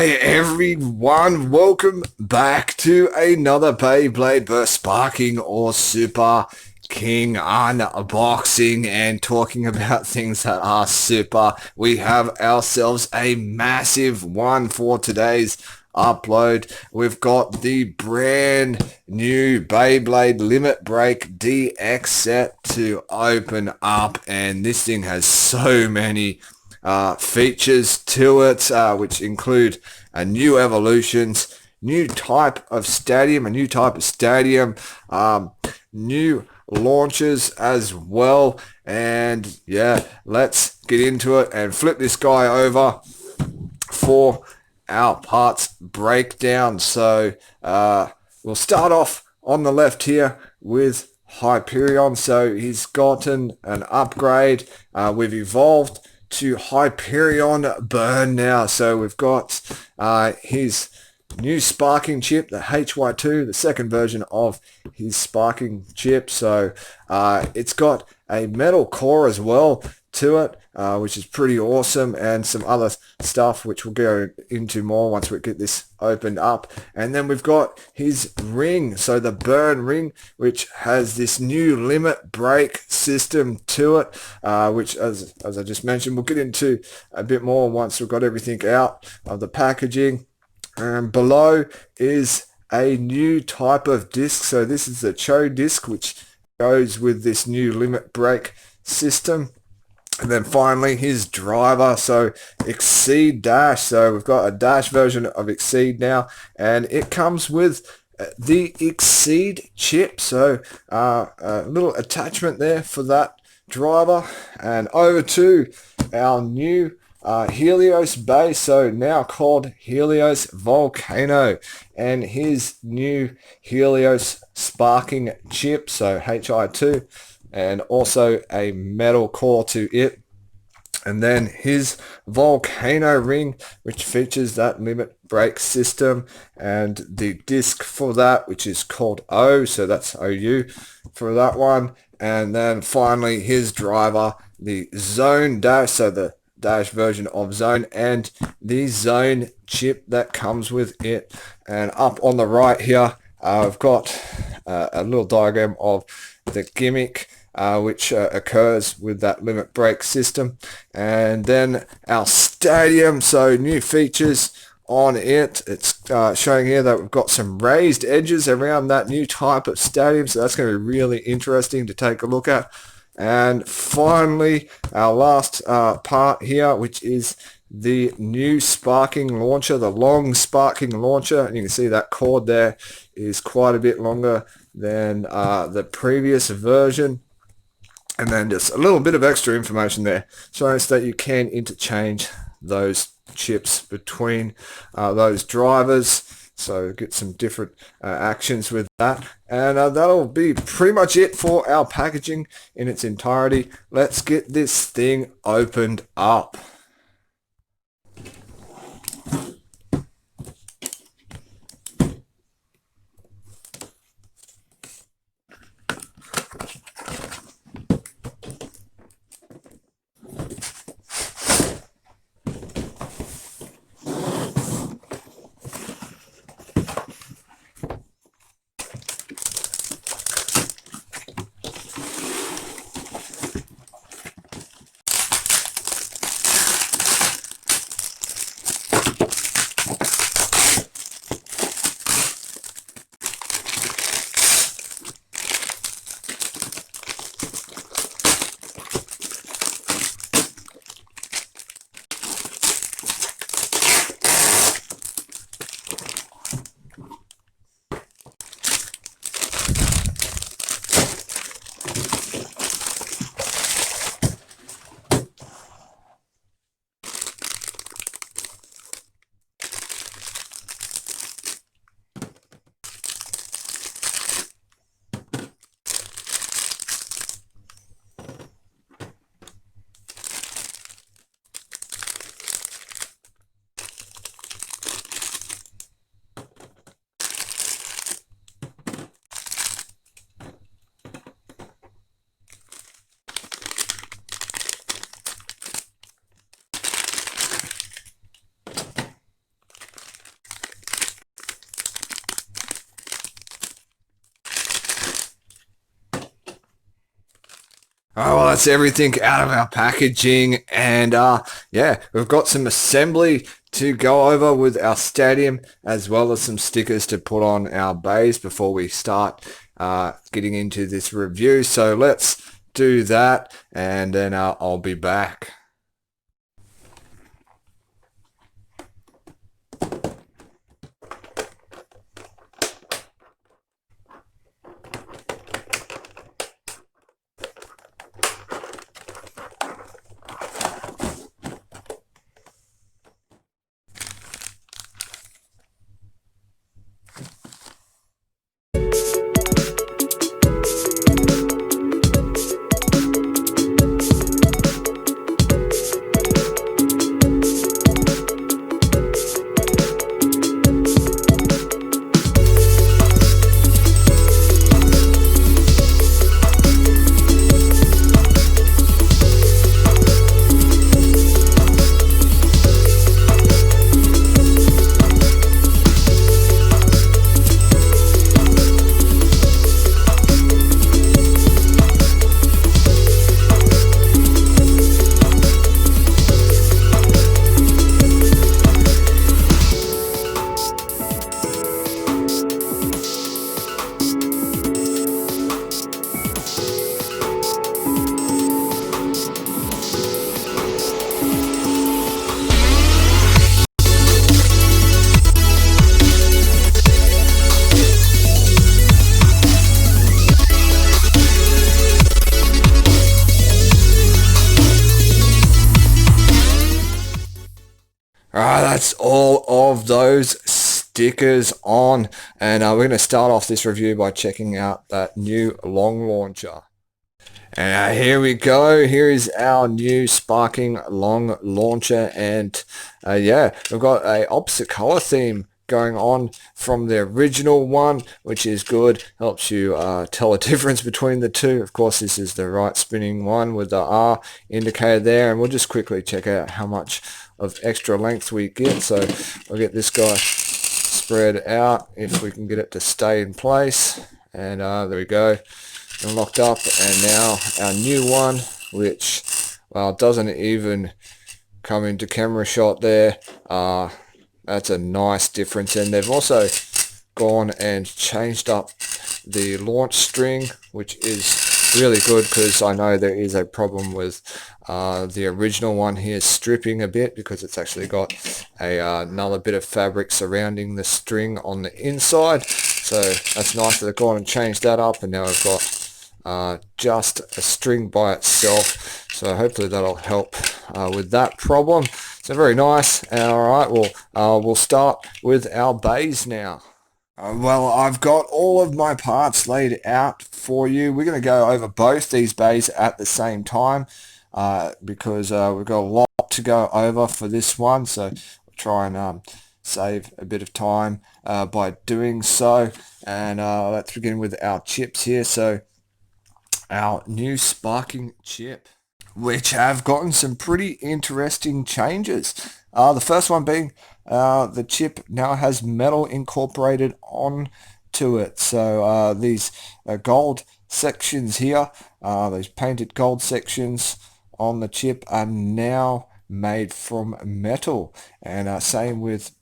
G'day everyone, welcome back to another Beyblade vs Sparking or Super King unboxing and talking about things that are super. We have ourselves a massive one for today's upload. We've got the brand new Beyblade Limit Break DX set to open up, and this thing has so many features to it, which include new evolutions, new type of stadium, new launches as well. And yeah, let's get into it and flip this guy over for our parts breakdown. So we'll start off on the left here with Hyperion. So he's gotten an upgrade. We've evolved to Hyperion Burn now. So we've got his new sparking chip, the HY2, the second version of his sparking chip. So it's got a metal core as well to it, which is pretty awesome, and some other stuff which we'll go into more once we get this opened up. And then we've got his ring, so the burn ring, which has this new limit break system to it, which as I just mentioned, we'll get into a bit more once we've got everything out of the packaging. And below is a new type of disc. So this is the Cho.Xc disc, which goes with this new limit break system. And then finally his driver, so Exceed Dash. So we've got a Dash version of Exceed now, and it comes with the Exceed chip. So a little attachment there for that driver. And over to our new Helios base, so now called Helios Volcano, and his new Helios sparking chip, so HI2, and also a metal core to it. And then his Volcano ring, which features that limit break system, and the disc for that, which is called O, so that's OU for that one. And then finally his driver, the Zone Dash, so the Dash version of Zone, and the Zone chip that comes with it. And up on the right here, I've got a little diagram of the gimmick which occurs with that limit break system. And then our stadium, so new features on it. It's showing here that we've got some raised edges around that new type of stadium, so that's going to be really interesting to take a look at. And finally, our last part here, which is the new sparking launcher, the long sparking launcher. And you can see that cord there is quite a bit longer than the previous version. And then just a little bit of extra information there, showing us that you can interchange those chips between those drivers. So get some different actions with that. And that'll be pretty much it for our packaging in its entirety. Let's get this thing opened up. Oh, well, that's everything out of our packaging, and yeah, we've got some assembly to go over with our stadium, as well as some stickers to put on our bays before we start getting into this review. So let's do that, and then I'll be back. That's all of those stickers on, and we're going to start off this review by checking out that new long launcher. And here we go. Here is our new sparking long launcher, and yeah, we've got a opposite color theme going on from the original one, which is good. Helps you tell a difference between the two. Of course, this is the right spinning one with the R indicator there, and we'll just quickly check out how much of extra length we get. So we'll get this guy spread out if we can get it to stay in place, and there we go, and locked up. And now our new one, which, well, doesn't even come into camera shot there. That's a nice difference, and they've also gone and changed up the launch string, which is really good, because I know there is a problem with the original one here stripping a bit, because it's actually got another bit of fabric surrounding the string on the inside. So that's nice that they've gone and changed that up, and now we've got just a string by itself. So hopefully that'll help with that problem. So very nice. All right, well, we'll start with our bays now. Well, I've got all of my parts laid out for you. We're going to go over both these bays at the same time because we've got a lot to go over for this one. So we'll try and save a bit of time by doing so. And let's begin with our chips here. So our new sparking chip, which have gotten some pretty interesting changes. The first one being the chip now has metal incorporated onto it. So these gold sections here, these painted gold sections on the chip, are now made from metal. And same with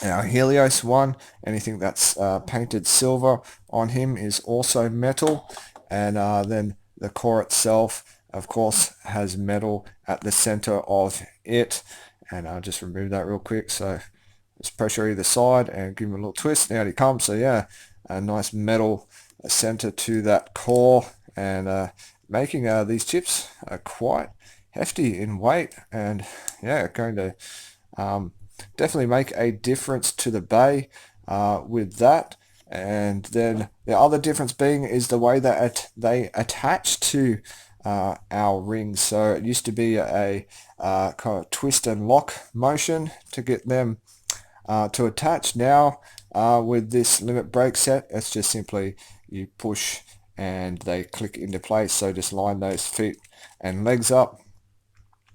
our Helios one. Anything that's painted silver on him is also metal. And then the core itself, of course, has metal at the center of it. And I'll just remove that real quick. So just pressure either side and give him a little twist. Now he comes. So yeah, a nice metal center to that core, and making these chips quite hefty in weight, and yeah, going to definitely make a difference to the bay with that. And then the other difference being is the way that they attach to our rings. So it used to be a kind of twist and lock motion to get them to attach. Now with this limit break set, it's just simply you push and they click into place. So just line those feet and legs up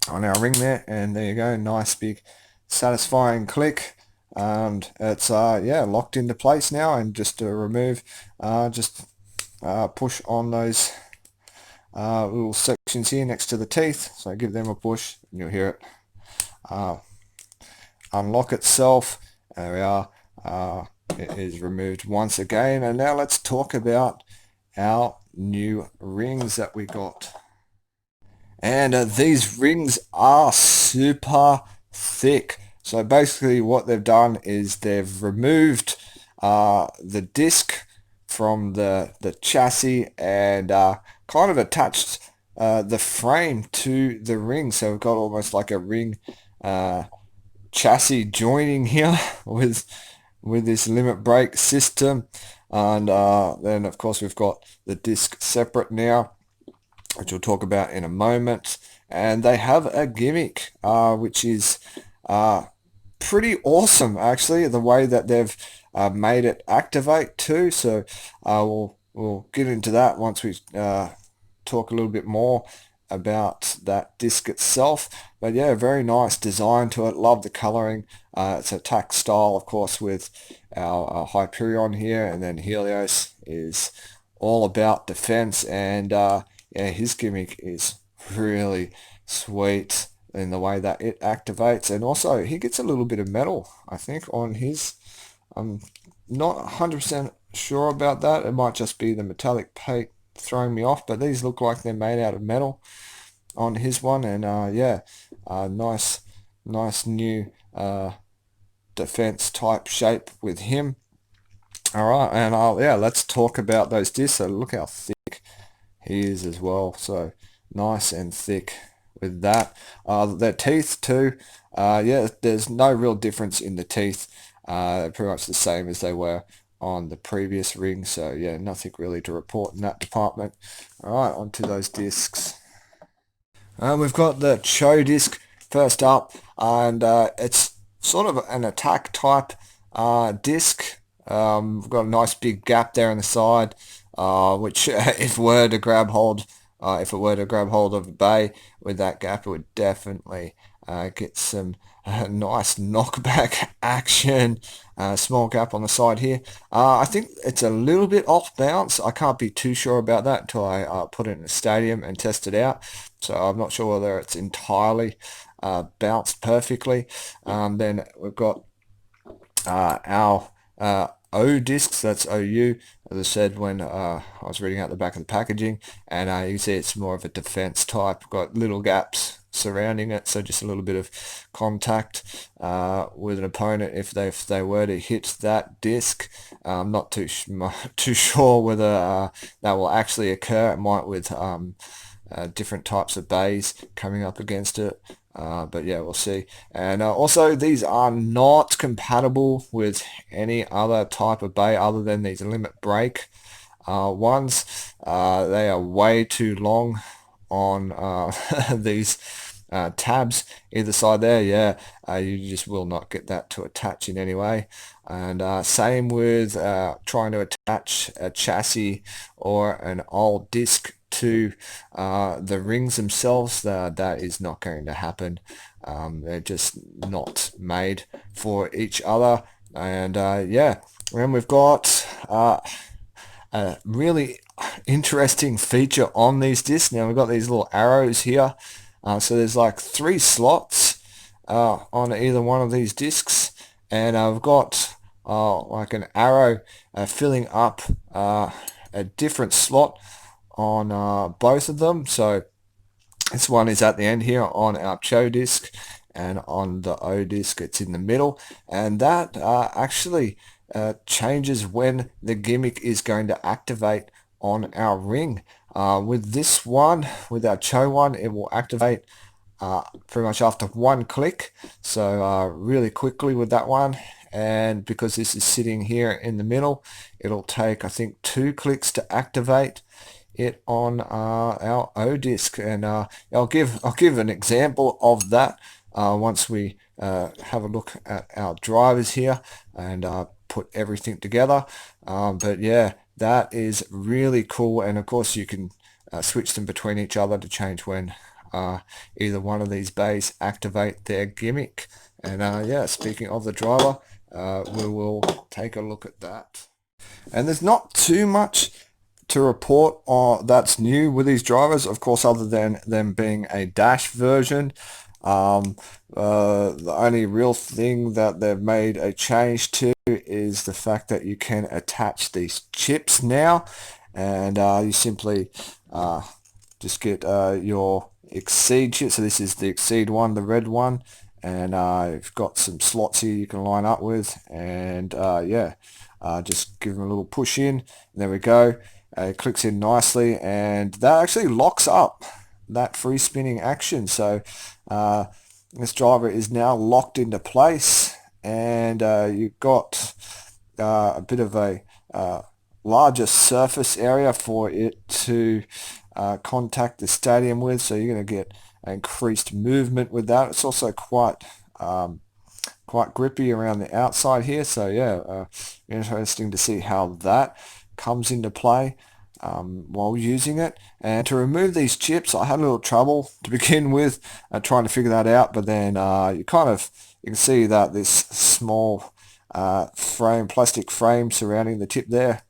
on our ring there, and there you go, nice big satisfying click. And it's yeah, locked into place now. And just to remove, just push on those little sections here next to the teeth. So give them a push and you'll hear it unlock itself. There we are. It is removed once again. And now let's talk about our new rings that we got. And these rings are super thick. So basically what they've done is they've removed the disc from the chassis and kind of attached the frame to the ring. So we've got almost like a ring chassis joining here with this limit brake system. And then of course we've got the disc separate now, which we'll talk about in a moment. And they have a gimmick, which is pretty awesome, actually, the way that they've made it activate too. So we'll get into that once we talk a little bit more about that disc itself. But yeah, very nice design to it. Love the coloring. It's a tack style, of course, with our Hyperion here, and then Helios is all about defense. And yeah, his gimmick is really sweet in the way that it activates. And also he gets a little bit of metal, I think, on his. I'm not 100% sure about that. It might just be the metallic paint throwing me off, but these look like they're made out of metal on his one. And yeah, nice new defense type shape with him. All right, and yeah, let's talk about those discs. So look how thick he is as well. So nice and thick with that. Their teeth too. Yeah, there's no real difference in the teeth. They're pretty much the same as they were on the previous ring. So yeah, nothing really to report in that department. All right, onto those discs. We've got the Cho disc first up, and it's sort of an attack type disc. We've got a nice big gap there on the side, which if it were to grab hold of a bay with that gap, it would definitely get some nice knockback action. Small gap on the side here. I think it's a little bit off bounce. I can't be too sure about that until I put it in a stadium and test it out. So I'm not sure whether it's entirely bounced perfectly. Then we've got our O discs, that's OU, as I said when I was reading out the back of the packaging, and you can see it's more of a defense type, got little gaps surrounding it, so just a little bit of contact with an opponent if they were to hit that disc. I'm not too sure whether that will actually occur. It might with different types of bays coming up against it. But yeah, we'll see. And also, these are not compatible with any other type of bay other than these limit break ones. They are way too long on these tabs either side there. Yeah, you just will not get that to attach in any way. And same with trying to attach a chassis or an old disc to the rings themselves. That is not going to happen. They're just not made for each other. And yeah, and we've got a really interesting feature on these discs. Now we've got these little arrows here. So there's like 3 slots on either one of these discs, and I've got like an arrow filling up a different slot on both of them. So this one is at the end here on our Cho disc, and on the O disc it's in the middle, and that actually changes when the gimmick is going to activate on our ring. With this one, with our Cho one, it will activate pretty much after 1 click, so really quickly with that one. And because this is sitting here in the middle, it'll take, I think, 2 clicks to activate it on our O disc. And I'll give an example of that once we have a look at our drivers here and put everything together. But yeah, that is really cool. And of course you can switch them between each other to change when either one of these bays activate their gimmick. And yeah, speaking of the driver, we will take a look at that. And there's not too much to report that's new with these drivers, of course, other than them being a dash version. The only real thing that they've made a change to is the fact that you can attach these chips now, and you simply just get your Exceed chip. So this is the Exceed one, the red one, and you've got some slots here you can line up with, and yeah, just give them a little push in. There we go. It clicks in nicely, and that actually locks up that free spinning action. So this driver is now locked into place, and you've got a bit of a larger surface area for it to contact the stadium with, so you're going to get increased movement with that. It's also quite grippy around the outside here, so yeah, interesting to see how that comes into play while using it. And to remove these chips, I had a little trouble to begin with trying to figure that out, but then you can see that this small plastic frame surrounding the tip there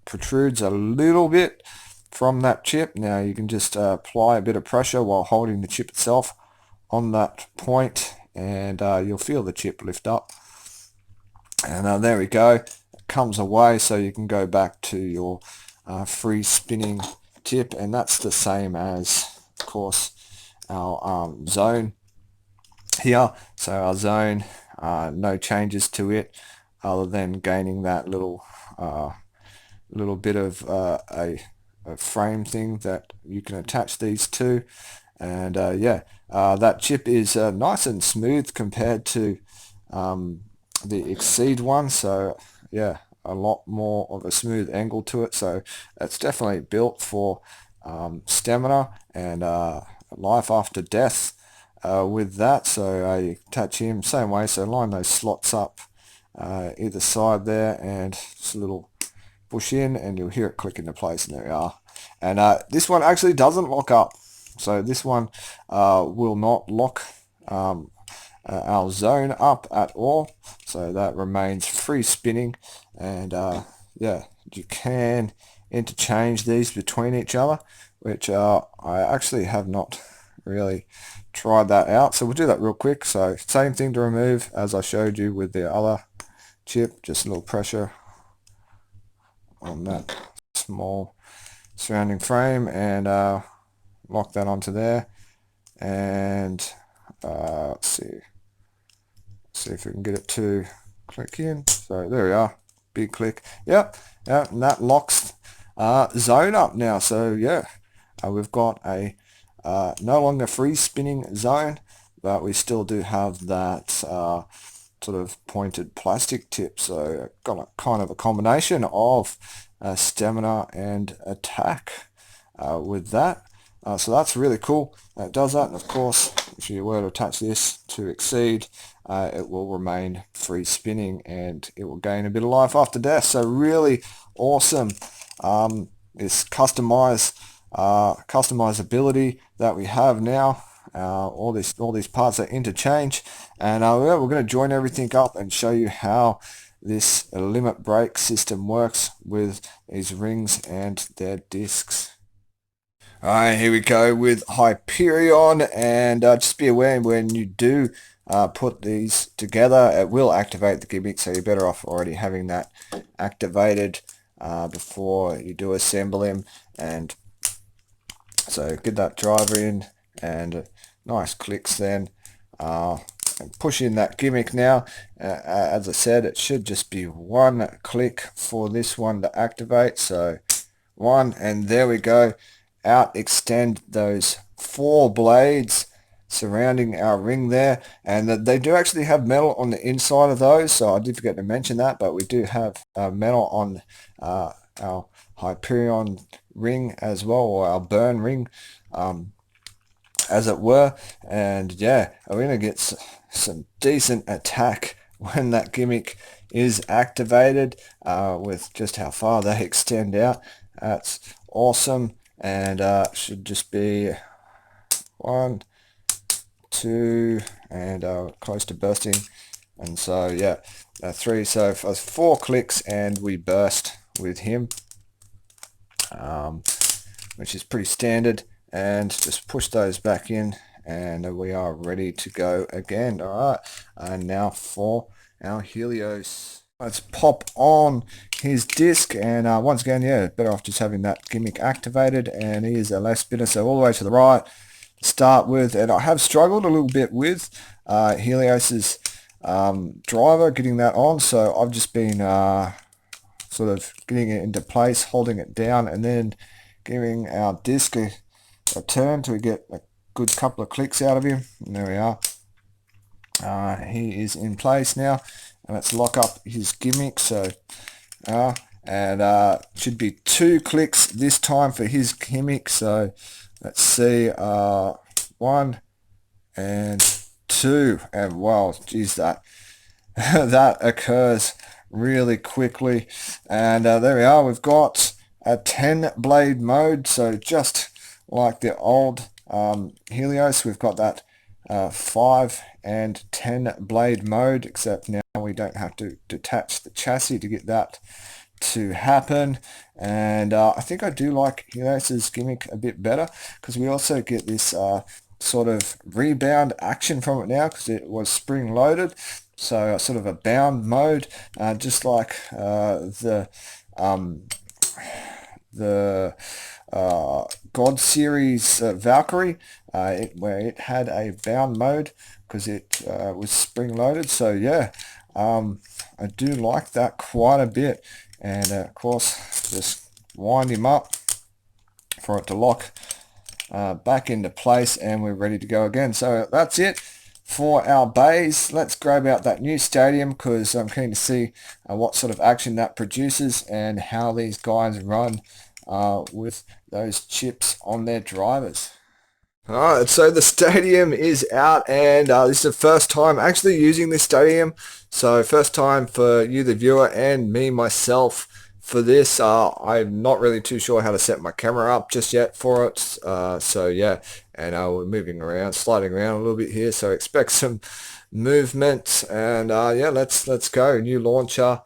protrudes a little bit from that chip. Now you can just apply a bit of pressure while holding the chip itself on that point, and you'll feel the chip lift up. And there we go. It comes away, so you can go back to your free spinning tip, and that's the same as, of course, our zone here. So our zone, no changes to it other than gaining that little bit of a frame thing that you can attach these to. And yeah, that chip is nice and smooth compared to the Exceed one, so yeah, a lot more of a smooth angle to it. So it's definitely built for stamina and life after death with that. So you attach him same way, so line those slots up either side there, and just a little push in, and you'll hear it click into place, and there we are. And this one actually doesn't lock up, so this one will not lock our zone up at all, so that remains free spinning. And yeah, you can interchange these between each other, which I actually have not really tried that out, so we'll do that real quick. So same thing to remove as I showed you with the other chip, just a little pressure on that small surrounding frame, and lock that onto there. And let's see if we can get it to click in. So there we are, big click. Yep, and that locks zone up now. So yeah, we've got a no longer free spinning zone, but we still do have that sort of pointed plastic tip. So got a kind of a combination of stamina and attack with that. So that's really cool. It does that, and of course, if you were to attach this to Exceed, it will remain free spinning, and it will gain a bit of life after death. So really awesome. This customizability that we have now. All these parts are interchange, and we're going to join everything up and show you how this limit break system works with these rings and their discs. Alright, here we go with Hyperion, and just be aware when you do put these together, it will activate the gimmick, so you're better off already having that activated before you do assemble him. And so get that driver in, and nice clicks then, and push in that gimmick now. As I said, it should just be one click for this one to activate. So one, and there we go. Out extend those 4 blades surrounding our ring there, and they do actually have metal on the inside of those, so I did forget to mention that, but we do have metal on our Hyperion ring as well, or our burn ring as it were. And yeah, we're going to get some decent attack when that gimmick is activated with just how far they extend out. That's awesome. And should just be 1, 2, and close to bursting. And so yeah, 3. So 4 clicks and we burst with him. which is pretty standard, and just push those back in, and we are ready to go again. All right, and now for our Helios. Let's pop on his disc, and once again, yeah, better off just having that gimmick activated, and he is a less spinner, so all the way to the right to start with. And I have struggled a little bit with Helios's driver, getting that on, so I've just been sort of getting it into place, holding it down, and then giving our disc a turn to get a good couple of clicks out of him. And there we are. He is in place now. And let's lock up his gimmick. So, should be 2 clicks this time for his gimmick. So, let's see, 1 and 2, and wow, geez, that that occurs really quickly. And there we are. We've got a 10 blade mode. So just like the old Helios, we've got that 5 and 10 blade mode, except now we don't have to detach the chassis to get that to happen. And I think I do like Helios's gimmick a bit better, because we also get this sort of rebound action from it now, because it was spring loaded, so sort of a bound mode, just like the God series Valkyrie, where it had a bound mode because it was spring loaded. So yeah, I do like that quite a bit. And of course, just wind him up for it to lock back into place, and we're ready to go again. So that's it for our bays. Let's grab out that new stadium, because I'm keen to see what sort of action that produces and how these guys run with those chips on their drivers. Alright, so the stadium is out, and this is the first time actually using this stadium. So first time for you, the viewer, and me, myself, for this. I'm not really too sure how to set my camera up just yet for it. So yeah, and we're moving around, sliding around a little bit here, so expect some movement. And yeah, let's go. New launcher,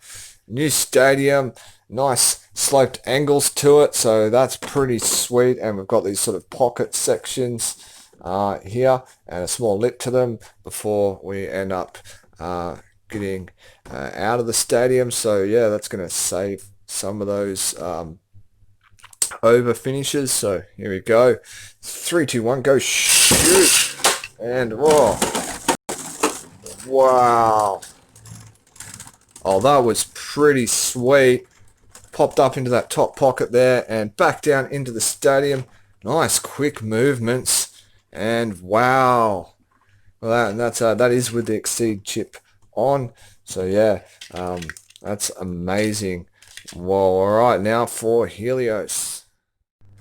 new stadium, nice sloped angles to it, so that's pretty sweet. And we've got these sort of pocket sections here, and a small lip to them before we end up getting out of the stadium. So yeah, that's going to save some of those over finishes. So here we go, 3, 2, 1, go shoot. And whoa, wow, oh, that was pretty sweet. Popped up into that top pocket there and back down into the stadium. Nice quick movements, and wow, well, that is with the Exceed chip on. So yeah, that's amazing. Whoa, alright, now for Helios.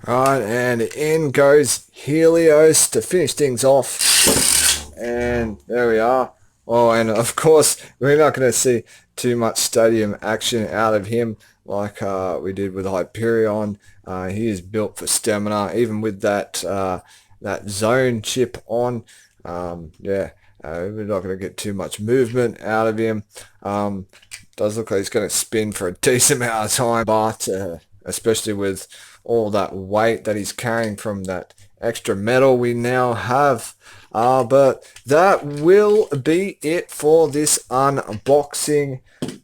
Alright, and in goes Helios to finish things off. And there we are. Oh, and of course, we're not going to see too much stadium action out of him like we did with Hyperion. He is built for stamina, even with that that zone chip on. Yeah, we're not going to get too much movement out of him. Does look like he's going to spin for a decent amount of time, but especially with all that weight that he's carrying from that extra metal we now have. But that will be it for this unboxing,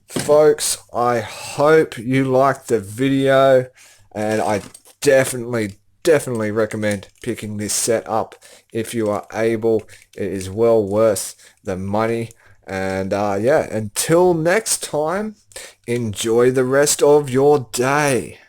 folks. I hope you liked the video, and I definitely recommend picking this set up if you are able. It is well worth the money. And yeah, until next time, enjoy the rest of your day.